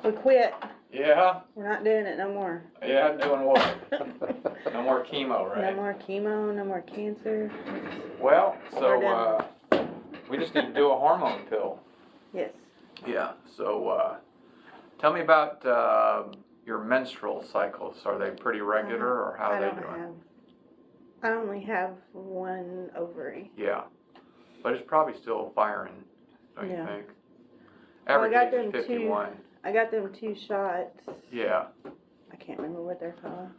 We quit. Yeah? We're not doing it no more. Yeah, doing what? No more chemo, right? No more chemo, no more cancer. Well, We're so, we just need to do a hormone pill. Yes. Yeah, so, tell me about, your menstrual cycles. Are they pretty regular, or how are they doing? I only have one ovary. Yeah, but it's probably still firing, don't you Yeah. think? Well, Average age is 51. I got them 2 shots. Yeah. I can't remember what they're called.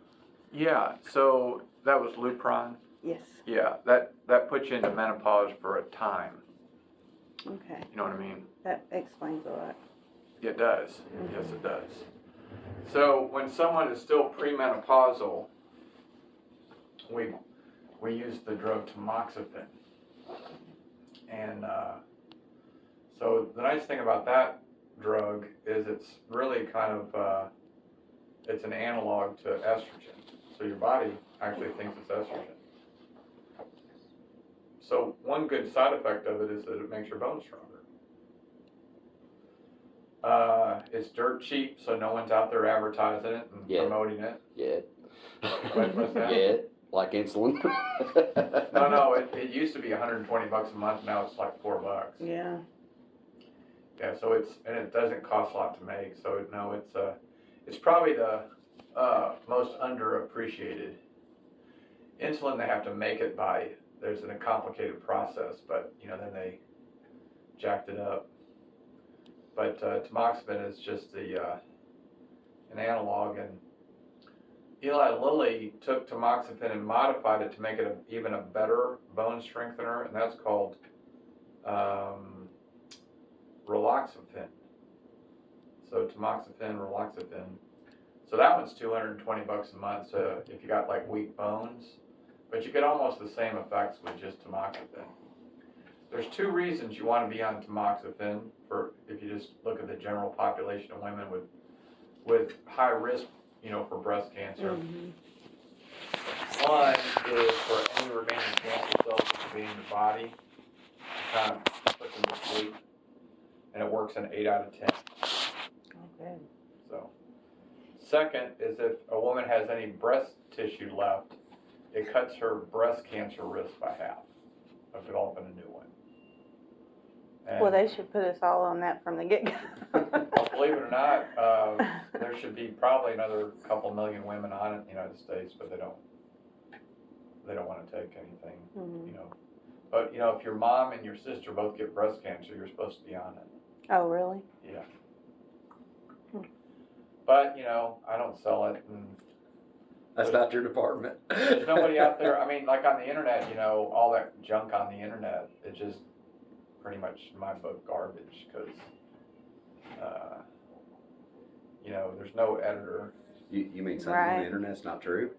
Yeah, so that was Lupron. Yes. Yeah, that puts you into menopause for a time. Okay. You know what I mean? That explains a lot. It does. Mm-hmm. Yes, it does. So when someone is still premenopausal, we use the drug tamoxifen. And so the nice thing about that drug is it's really kind of, it's an analog to estrogen. So your body actually thinks it's estrogen. So one good side effect of it is that it makes your bones stronger. It's dirt cheap, so no one's out there advertising it and promoting it. Yeah. What's that? Yeah, like insulin. No, it used to be $120 a month. Now it's like $4. Yeah. Yeah, so it doesn't cost a lot to make. So no, it's probably the most underappreciated. Insulin, they have to make it by, there's a complicated process, but then they jacked it up. But tamoxifen is just an analog, and Eli Lilly took tamoxifen and modified it to make it even a better bone strengthener, and that's called raloxifene. So tamoxifen, raloxifene. So that one's $220 a month. So if you got like weak bones, but you get almost the same effects with just tamoxifen. There's 2 reasons you want to be on tamoxifen for if you just look at the general population of women with high risk, for breast cancer. Mm-hmm. One is for any remaining cancer cells that could be in your body, kind of puts them to sleep, and it works in 8 out of 10. Okay. So, second is if a woman has any breast tissue left, it cuts her breast cancer risk by half of developing a new one. And Well, they should put us all on that from the get-go. Well, believe it or not, there should be probably another couple million women on it in the United States, but they don't want to take anything, But, if your mom and your sister both get breast cancer, you're supposed to be on it. Oh, really? Yeah. But, I don't sell it. And That's not your department. There's nobody out there. I mean, like on the internet, all that junk on the internet, it's just pretty much, in my book, garbage, because, there's no editor. You mean something on the internet's not true?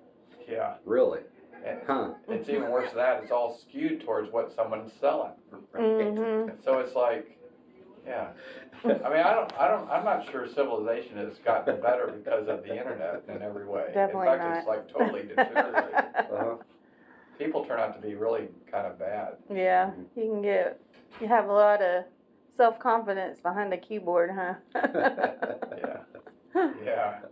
Yeah. Really? And it's even worse than that. It's all skewed towards what someone's selling. Mm-hmm. So it's like, yeah. I mean, I'm not sure civilization has gotten better because of the internet in every way. Definitely in fact, not. It's like totally deteriorated. People turn out to be really kind of bad. Yeah, you have a lot of self-confidence behind the keyboard, huh? Yeah.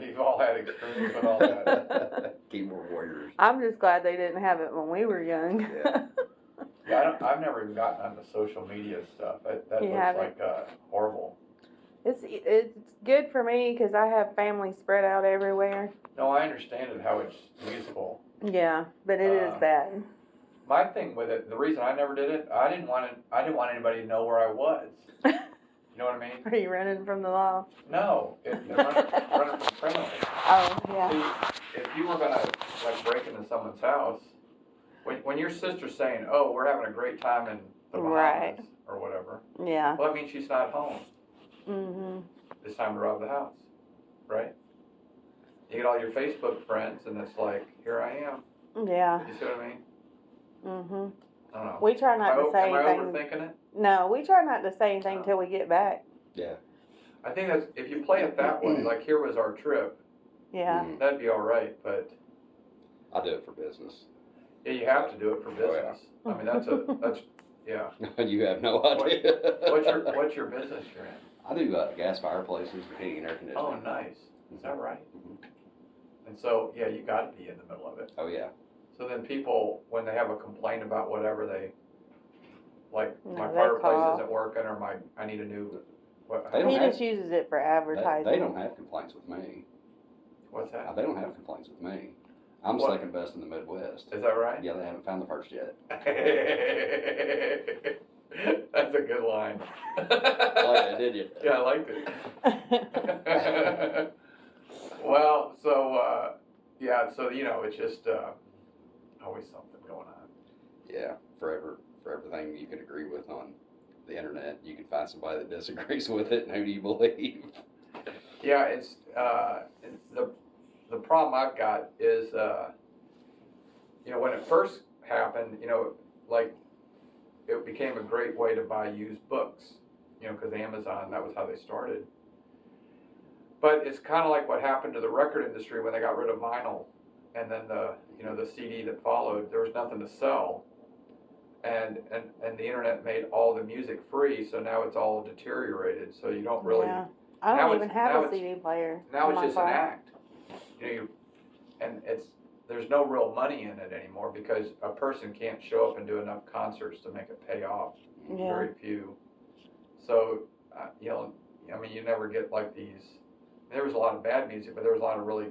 You've all had experience with all that. Keyboard warriors. I'm just glad they didn't have it when we were young. Yeah, I've never even gotten onto social media stuff. That looks like horrible. It's good for me because I have family spread out everywhere. No, I understand it, how it's useful. Yeah, but it is bad. My thing with it, the reason I never did it, I didn't want anybody to know where I was. You know what I mean? Are you running from the law? No, running from criminals. Oh, yeah. See, if you were gonna break into someone's house, when your sister's saying, "Oh, we're having a great time in the Bahamas," or whatever, yeah, well, that means she's not home. Mm-hmm. It's time to rob the house, right? You get all your Facebook friends, and it's like, here I am. Yeah. You see what I mean? Mm-hmm. I don't know. We try not to say anything. anything. Am I overthinking it? No, we try not to say anything until we get back. Yeah. I think that's, if you play it that way, like here was our trip, Yeah. that'd be all right, but I do it for business. yeah, you have to do it for business. I mean, that's yeah. You have no idea. What's your business you're in? I do gas fireplaces and heating and air conditioning. Oh, nice. Is that right? Mhm. And so, yeah, you got to be in the middle of it. Oh yeah. So then people, when they have a complaint about whatever, they, like, No, my they fireplace call. isn't working, or I need a new, what, They don't He have- just uses it for advertising. They don't have complaints with me. what's that? They don't have complaints with me. I'm What? second best in the Midwest. Is that right? Yeah, they haven't found the first yet. That's a good line. Like that, did you? Yeah, I liked it. Well, so, yeah, so, it's just, always something going on. Yeah, for everything you can agree with on the internet, you can find somebody that disagrees with it, and who do you believe? Yeah, it's, the problem I've got is, when it first happened, like, it became a great way to buy used books, because Amazon, that was how they started. But it's kind of like what happened to the record industry when they got rid of vinyl, and then the CD that followed, there was nothing to sell. And the internet made all the music free, so now it's all deteriorated, so you don't really, Yeah. I now don't it's- even have now a it's- CD player. now on it's my just an car. act. And there's no real money in it anymore, because a person can't show up and do enough concerts to make it pay off. Yeah. Very few. So, you never get like these. There was a lot of bad music, but there was a lot of really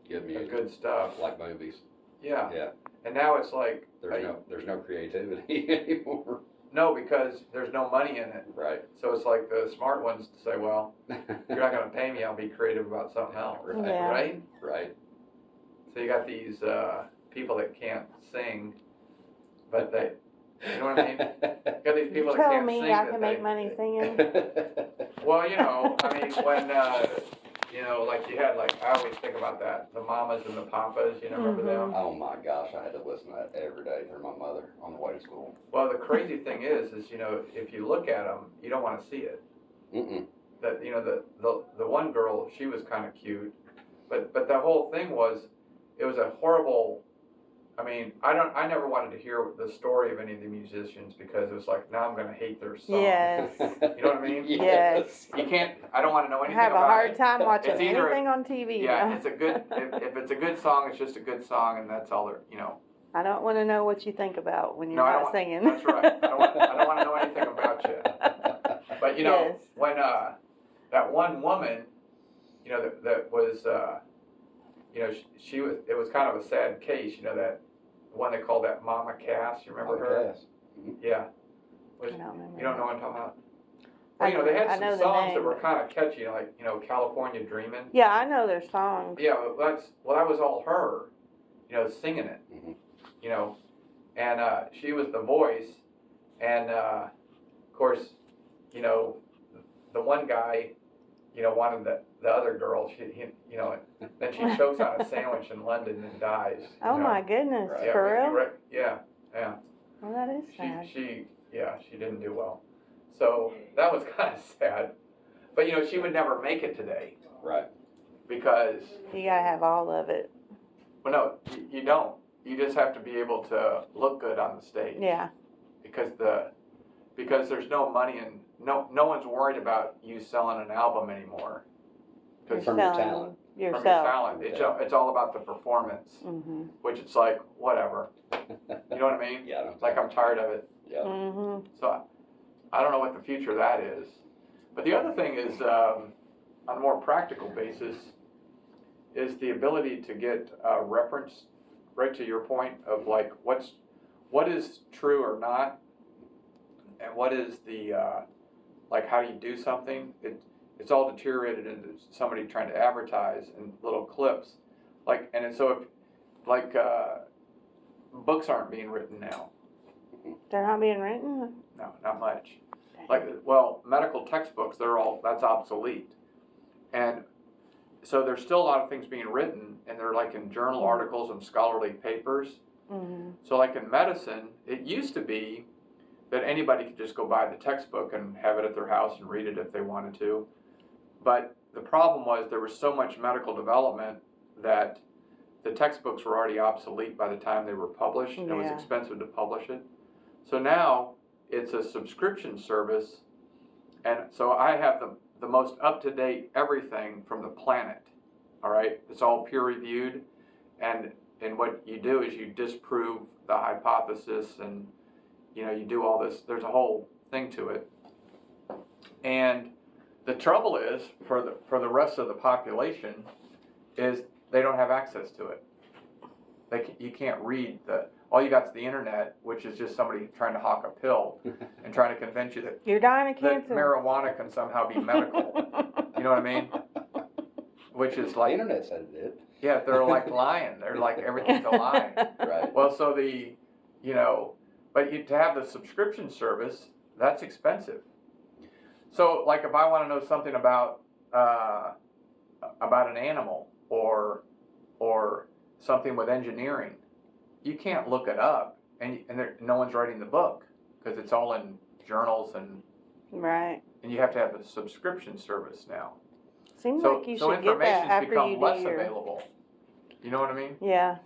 Good music, good stuff. like movies. Yeah. Yeah, And now it's like, there's no creativity anymore. no, because there's no money in it. Right. So it's like the smart ones say, well, if you're not going to pay me, I'll be creative about something else. Right. Yeah. Right? Right. So you got these people that can't sing, but they, you know what I mean? You got these people that Tell can't me sing. I that can they- make money singing. Well, when, like you had, like, I always think about that, the mamas and the papas, remember them? Oh my gosh, I had to listen to that every day through my mother on the way to school. Well, the crazy thing is, if you look at them, you don't want to see it. Mm-mm. That, the one girl, she was kind of cute, but the whole thing was, it was a horrible, I never wanted to hear the story of any of the musicians, because it was like, now I'm going to hate their song. Yes. You know what I mean? Yes. You can't, I don't want to know I anything have a about hard it. time watching It's either- anything on TV. Yeah, now. it's a good, if it's a good song, it's just a good song, and that's all there, I don't want to know what you think about when you're No, I don't not want- singing. That's right. I don't want to know anything about you. But Yes. when that one woman, that was, she was. It was kind of a sad case. That one they called that Mama Cass. You remember her? Cass. Yeah. Was, I don't remember. you don't know what I'm talking about? I Well, they I had know some the songs name, that were but- kind of catchy, like California Dreamin'. Yeah, I know their songs. Yeah, that was all her, singing it. Mhm. And she was the voice, and of course, the one guy, wanted the other girl. Then she chokes on a sandwich in London and dies. Oh my goodness, Right. for Yeah, real? yeah. Well, that is sad. She didn't do well. So that was kind of sad. But she would never make it today, Right. because You gotta have all of it. well, no, you don't. You just have to be able to look good on the stage. Yeah. Because there's no money, and no one's worried about you selling an album anymore. You're From your selling talent. From your yourself. talent, it's all about the performance, Mm-hmm. which it's like whatever. You know what I mean? Yeah. It's like I'm tired of it. Yeah. Mm-hmm. So I don't know what the future of that is. But the other thing is, on a more practical basis, is the ability to get reference, right to your point of like what is true or not, and what is the like how do you do something? It's all deteriorated into somebody trying to advertise in little clips, books aren't being written now. They're not being written? No, not much. Medical textbooks, that's obsolete. And so there's still a lot of things being written, and they're like in journal articles and scholarly papers. Mm-hmm. So like in medicine, it used to be that anybody could just go buy the textbook and have it at their house and read it if they wanted to. But the problem was there was so much medical development that the textbooks were already obsolete by the time they were published. It was Yeah. expensive to publish it. So now it's a subscription service, and so I have the most up-to-date everything from the planet. All right, it's all peer-reviewed, and what you do is you disprove the hypothesis, and you do all this. There's a whole thing to it, and the trouble is for the rest of the population is they don't have access to it. You can't read all you got's the internet, which is just somebody trying to hawk a pill and trying to convince you that You're dying of that cancer. marijuana can somehow be medical. You know what I mean? Which is The like, internet said it did. yeah, they're like lying. They're like everything's a lie. Right. Well, so but to have the subscription service, that's expensive. So, like, if I want to know something about an animal or something with engineering, you can't look it up, and no one's writing the book because it's all in journals, and Right. you have to have a subscription service now. Seems So like you so should get that information's after become you do less your. available. You know what I mean? Yeah.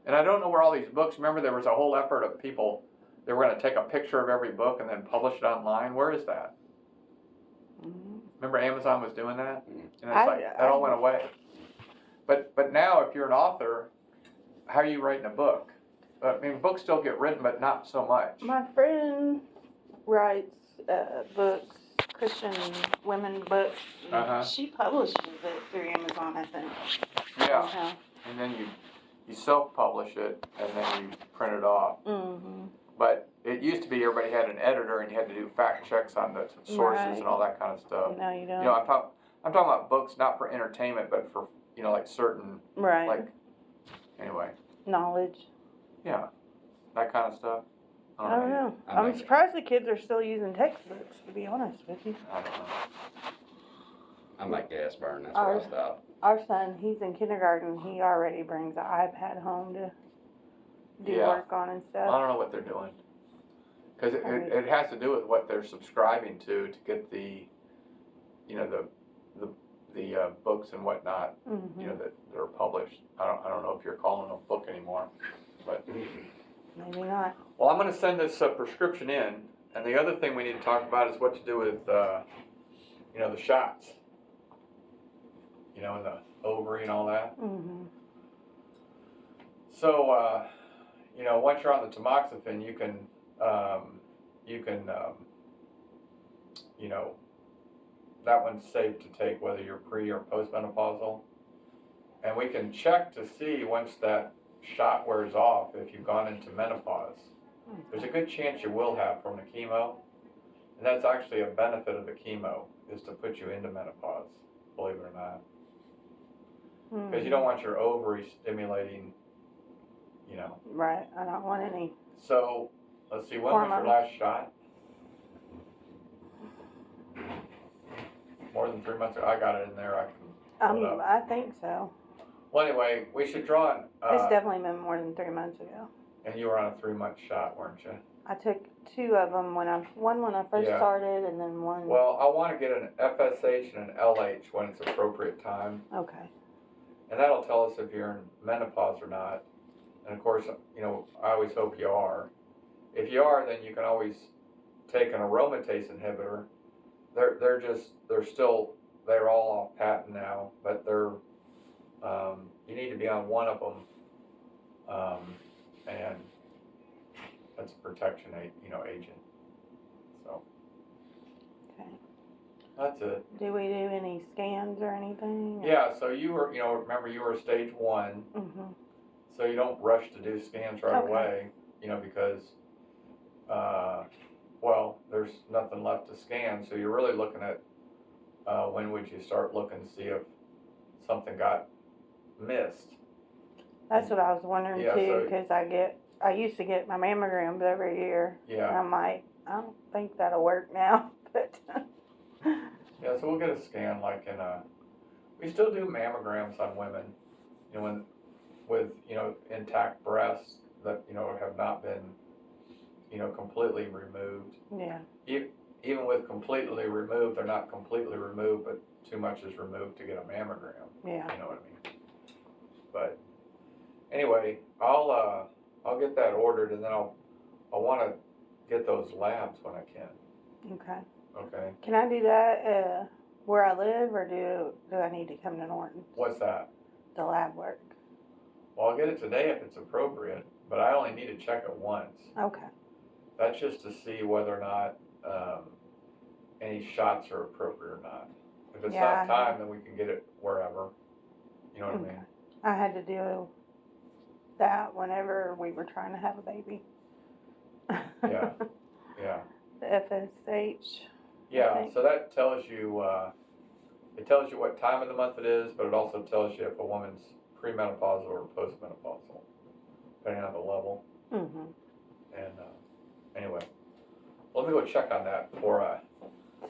And I don't know where all these books. Remember, there was a whole effort of people. They were going to take a picture of every book and then publish it online. Where is that? Mhm. Remember, Amazon was doing that, and it's I- like that all went away. But now, if you're an author, how are you writing a book? I mean, books still get written, but not so much. My friend writes books, Christian women books. And Uh-huh. She publishes it through Amazon, I think. Yeah, Uh-huh. and then you self-publish it, and then you print it off. Mm-hmm. But it used to be everybody had an editor, and you had to do fact checks on the sources Right. and all that kind of stuff. No, you don't. I'm talking about books not for entertainment, but for like certain Right. like anyway, Knowledge. yeah, that kind of stuff. I don't know. I I'm like it. surprised the kids are still using textbooks, to be honest with you. I don't know. I'm like gas burn. That's where I stop. Our son, he's in kindergarten. He already brings an iPad home to do Yeah. work on and I stuff. don't know what they're doing because it has to do with what they're subscribing to get the the books and whatnot Mm-hmm. that are published. I don't know if you're calling them a book anymore, but. Maybe not. Well, I'm going to send this prescription in, and the other thing we need to talk about is what to do with, the shots. And the ovary and all that. Mm-hmm. So, once you're on the tamoxifen, you can, that one's safe to take whether you're pre or postmenopausal. And we can check to see once that shot wears off if you've gone into menopause. There's a good chance you will have from the chemo, and that's actually a benefit of the chemo, is to put you into menopause, believe it or not. Because you don't want your ovaries stimulating, Right. I don't want any. So, let's see, when was your Hormones. last shot? More than 3 months ago? I got it in there, I can pull it up. I think so. Well, anyway, we should draw an, It's definitely been more than 3 months ago. and you were on a 3-month shot, weren't you? I took 2 of them one when I first Yeah. started, and then one. Well, I want to get an FSH and an LH when it's appropriate time. Okay. And that'll tell us if you're in menopause or not. And of course, I always hope you are. If you are, then you can always take an aromatase inhibitor. They're all off patent now, but you need to be on one of them, and that's a protection agent. So Okay. that's it. Do we do any scans or anything? Yeah. So you were, remember you were stage 1. Mm-hmm. So you don't rush to do scans right Okay. away, because, there's nothing left to scan. So you're really looking at when would you start looking to see if something got missed. That's what I was wondering Yeah, too, so- because I used to get my mammograms every year, and Yeah. I'm like, I don't think that'll work now, but. Yeah. So we'll get a scan we still do mammograms on women, with intact breasts that have not been completely removed. Yeah. Even with completely removed, they're not completely removed, but too much is removed to get a mammogram. Yeah. You know what I mean? But anyway, I'll get that ordered, and then I'll want to get those labs when I can. Okay. Okay. Can I do that where I live, or do I need to come to Norton? What's that? The lab work. Well, I'll get it today if it's appropriate, but I only need to check it once. Okay. That's just to see whether or not any shots are appropriate or not. If it's Yeah, not time, then we can get it wherever. You know what I mean? I had to do that whenever we were trying to have a baby. Yeah. Yeah. The FSH. Yeah, think. so that tells you, it tells you what time of the month it is, but it also tells you if a woman's premenopausal or postmenopausal, depending on the level. Mm-hmm. And anyway, let me go check on that before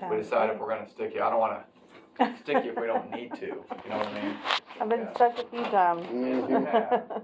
we decide if we're going to stick you. I don't want to stick you if we don't need to. You know what I mean? I've been Yeah. stuck a few times. Yes, you have.